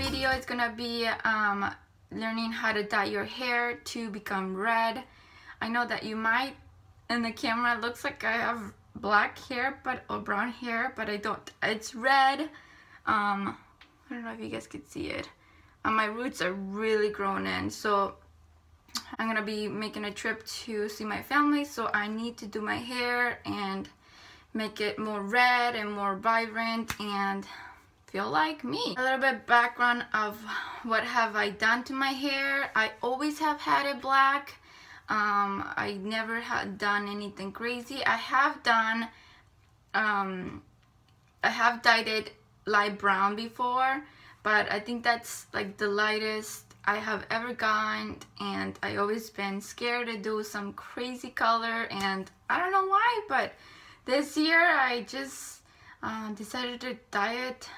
video is gonna be learning how to dye your hair to become red. I know that you might, in the camera, it looks like I have black hair or brown hair, but I don't. It's red. I don't know if you guys could see it. My roots are really grown in, so I'm gonna be making a trip to see my family, so I need to do my hair and make it more red and more vibrant and feel like me. A little bit background of what have I done to my hair. I always have had it black. I never had done anything crazy. I have dyed it light brown before, but I think that's like the lightest I have ever gone, and I always been scared to do some crazy color, and I don't know why, but this year I just decided to dye it.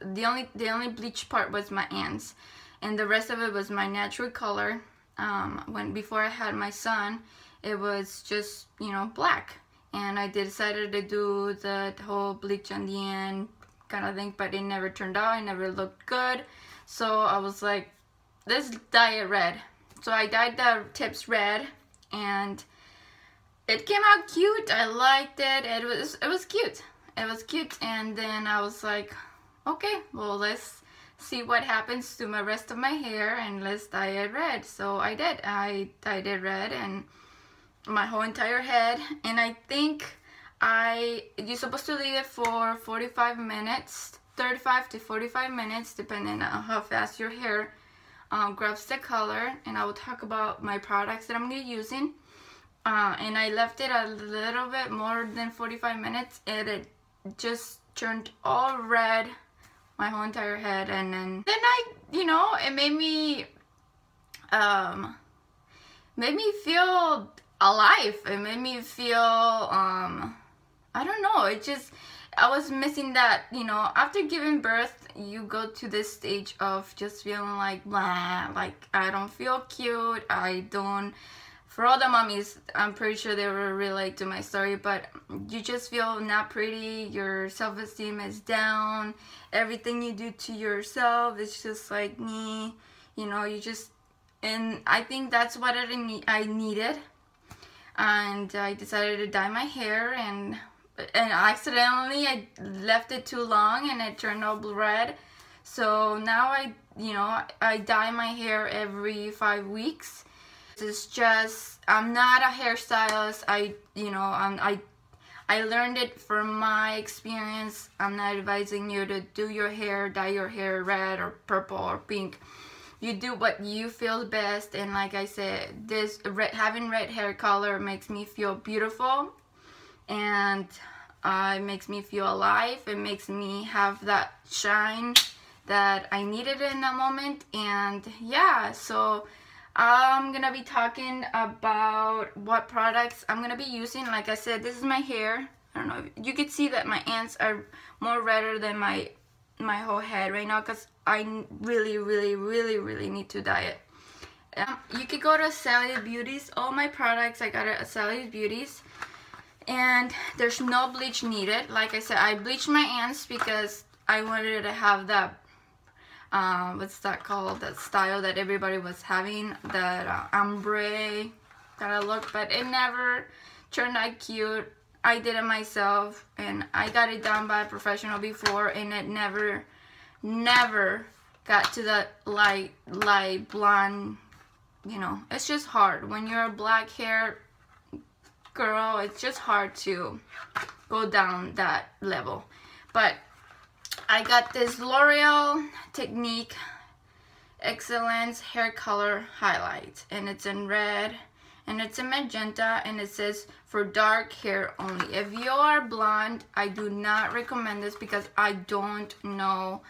The only bleach part was my ends, and the rest of it was my natural color. Before I had my son, it was just, you know, black, and I decided to do the whole bleach on the end kind of thing, but it never turned out. It never looked good, so I was like, let's dye it red. So I dyed the tips red, and it came out cute. I liked it. It was cute. It was cute, and then I was like, okay, well, let's see what happens to my rest of my hair, and let's dye it red. So I did. I dyed it red and my whole entire head, and I think you're supposed to leave it for 45 minutes, 35 to 45 minutes, depending on how fast your hair grabs the color. And I will talk about my products that I'm going to be using. And I left it a little bit more than 45 minutes, and it just turned all red, my whole entire head. And then you know, it made me feel alive. It made me feel I don't know, I was missing that, you know, after giving birth, you go to this stage of just feeling like blah, like I don't feel cute. For all the mommies, I'm pretty sure they will relate to my story, but you just feel not pretty. Your self-esteem is down. Everything you do to yourself is just like me, you know, and I think that's what I needed. And I decided to dye my hair, and accidentally I left it too long and it turned all red. So now I dye my hair every 5 weeks. It's just, I'm not a hairstylist. I learned it from my experience. I'm not advising you to do your hair, dye your hair red or purple or pink. You do what you feel best, and like I said, having red hair color makes me feel beautiful, and it makes me feel alive. It makes me have that shine that I needed in that moment. And yeah, so I'm gonna be talking about what products I'm gonna be using. Like I said, this is my hair. I don't know if you could see that my ends are more redder than my whole head right now, because I really need to dye it. You could go to Sally Beauties. All my products I got at Sally Beauties, and there's no bleach needed. Like I said, I bleached my ends because I wanted to have that what's that called, that style that everybody was having, that ombre kind of look, but it never turned out cute. I did it myself, and I got it done by a professional before, and it never got to the light blonde. You know, it's just hard when you're a black hair girl. It's just hard to go down that level. But I got this L'Oreal Technique Excellence Hair Color Highlight, and it's in red and it's in magenta, and it says for dark hair only. If you are blonde, I do not recommend this because I don't know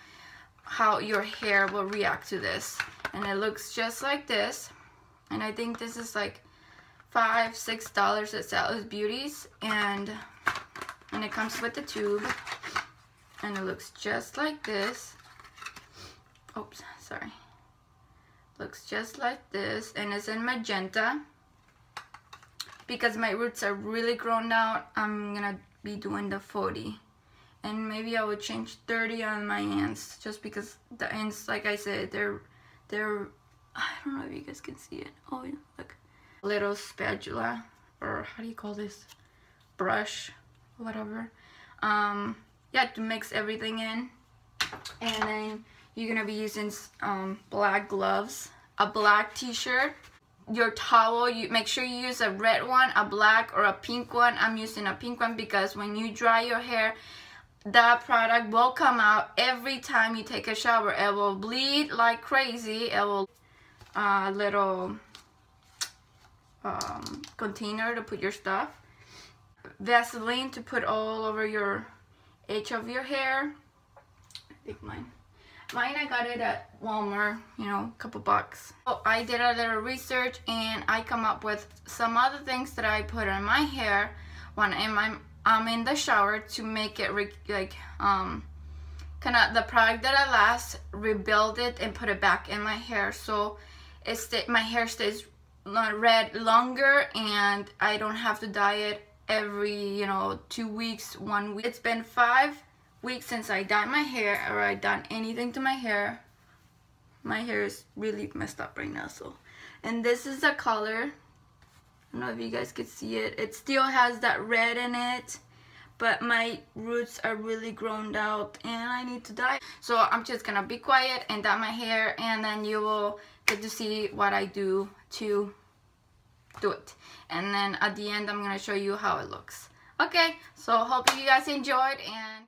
how your hair will react to this. And it looks just like this, and I think this is like $5-6 at Sally's Beauties, and it comes with the tube, and it looks just like this. Oops, sorry. Looks just like this, and it's in magenta. Because my roots are really grown out, I'm gonna be doing the 40 and maybe I would change 30 on my ends, just because the ends, like I said, they're I don't know if you guys can see it. Oh, look, little spatula, or how do you call this, brush, whatever, yeah, to mix everything in. And then you're gonna be using black gloves, a black t-shirt, your towel. You make sure you use a red one, a black, or a pink one. I'm using a pink one because when you dry your hair, that product will come out every time you take a shower. It will bleed like crazy. It will little container to put your stuff, Vaseline to put all over your edge of your hair. I think mine I got it at Walmart, you know, a couple bucks. So I did a little research and I come up with some other things that I put on my hair when I'm in the shower to make it like kind of the product that I last, rebuild it and put it back in my hair, so my hair stays red longer and I don't have to dye it every, you know, 2 weeks, 1 week. It's been 5 weeks since I dyed my hair, or I done anything to my hair. My hair is really messed up right now. So, and this is the color. I don't know if you guys could see it. It still has that red in it, but my roots are really grown out and I need to dye. So I'm just gonna be quiet and dye my hair, and then you will get to see what I do to do it. And then at the end I'm gonna show you how it looks. Okay, so hope you guys enjoyed, and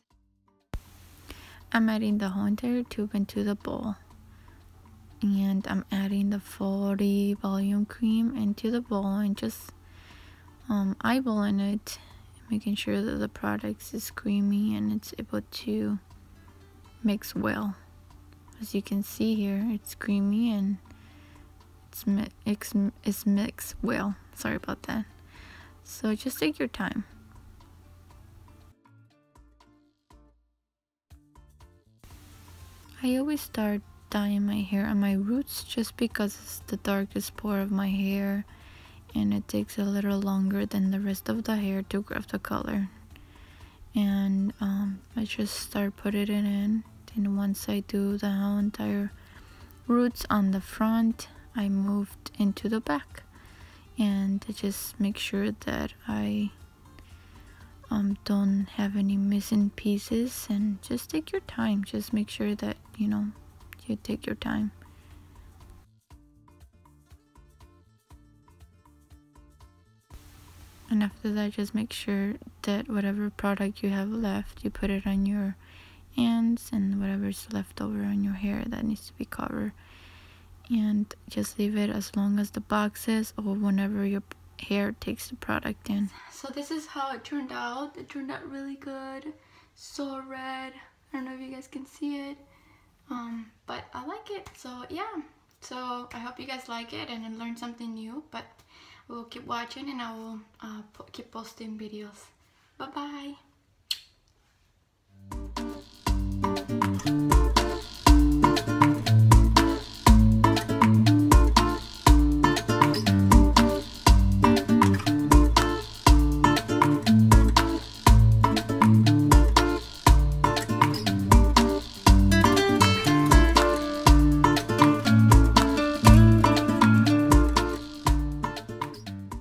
I'm adding the whole entire tube into the bowl, and I'm adding the 40 volume cream into the bowl and just eyeballing it, making sure that the product is creamy and it's able to mix well. As you can see here, it's creamy and it's mixed well. Sorry about that. So just take your time. I always start dyeing my hair on my roots just because it's the darkest part of my hair and it takes a little longer than the rest of the hair to grab the color. And I just start putting it in, and once I do the whole entire roots on the front, I moved into the back, and I just make sure that I don't have any missing pieces. And just take your time, just make sure that you know you take your time. And after that, just make sure that whatever product you have left, you put it on your ends, and whatever's left over on your hair that needs to be covered, and just leave it as long as the box is, or whenever your hair takes the product in. So this is how it turned out. It turned out really good. So red. I don't know if you guys can see it. But I like it. So yeah. So I hope you guys like it and learn something new. But we'll keep watching, and I will keep posting videos. Bye bye.